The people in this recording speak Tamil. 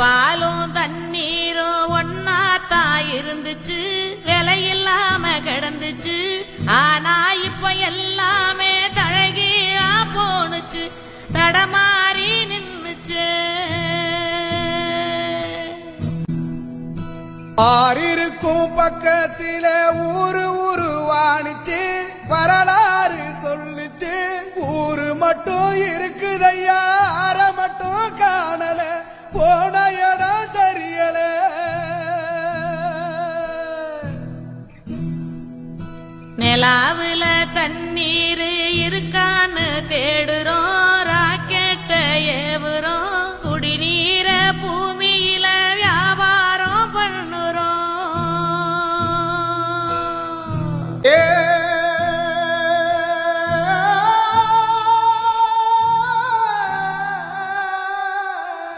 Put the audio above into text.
பாலும் தண்ணீரும் ஒன்னாத்தா இருந்துச்சு, விலையில்லாம கிடந்துச்சு. ஆனா இப்ப எல்லாமே தழகியா போனுச்சு, தடமாறி நின்னுச்சு. ஆறிருக்கும் பக்கத்தில ஊரு உருவானிச்சு, வரலாறு சொல்லுச்சு. ஊரு மட்டும் இருக்குதையா, அற மட்டும் காணல, போன இடம் தெரியல. நிலாவு